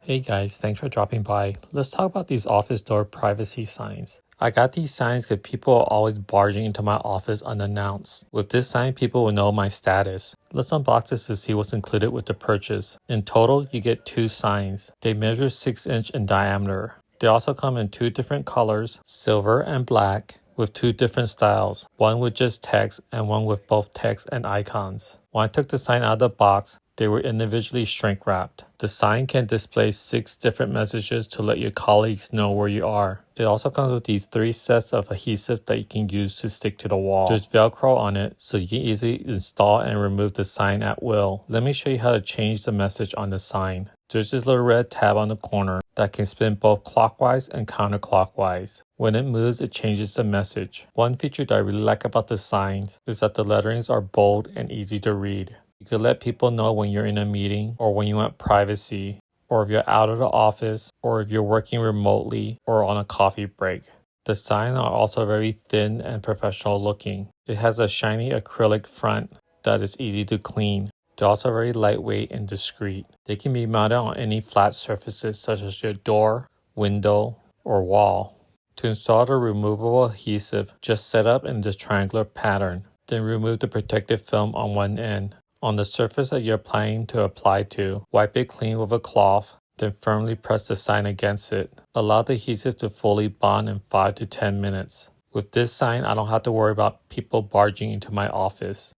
Hey guys, thanks for dropping by. Let's talk about these office door privacy signs. I got these signs because people are always barging into my office unannounced. With this sign, people will know my status. Let's unbox this to see what's included with the purchase. In total, you get 2 signs. They measure 6" in diameter. They also come in 2 different colors, silver and black, with 2 different styles, one with just text and one with both text and icons. When I took the sign out of the box, they were individually shrink wrapped. The sign can display 6 different messages to let your colleagues know where you are. It also comes with these 3 sets of adhesive that you can use to stick to the wall. There's Velcro on it, so you can easily install and remove the sign at will. Let me show you how to change the message on the sign. There's this little red tab on the corner that can spin both clockwise and counterclockwise. When it moves, it changes the message. One feature that I really like about the signs is that the letterings are bold and easy to read. You can let people know when you're in a meeting or when you want privacy, or if you're out of the office, or if you're working remotely or on a coffee break. The signs are also very thin and professional looking. It has a shiny acrylic front that is easy to clean. They're also very lightweight and discreet. They can be mounted on any flat surfaces such as your door, window, or wall. To install the removable adhesive, just set up in this triangular pattern. Then remove the protective film on one end. On the surface that you're planning to apply to, wipe it clean with a cloth, then firmly press the sign against it. Allow the adhesive to fully bond in 5 to 10 minutes. With this sign, I don't have to worry about people barging into my office.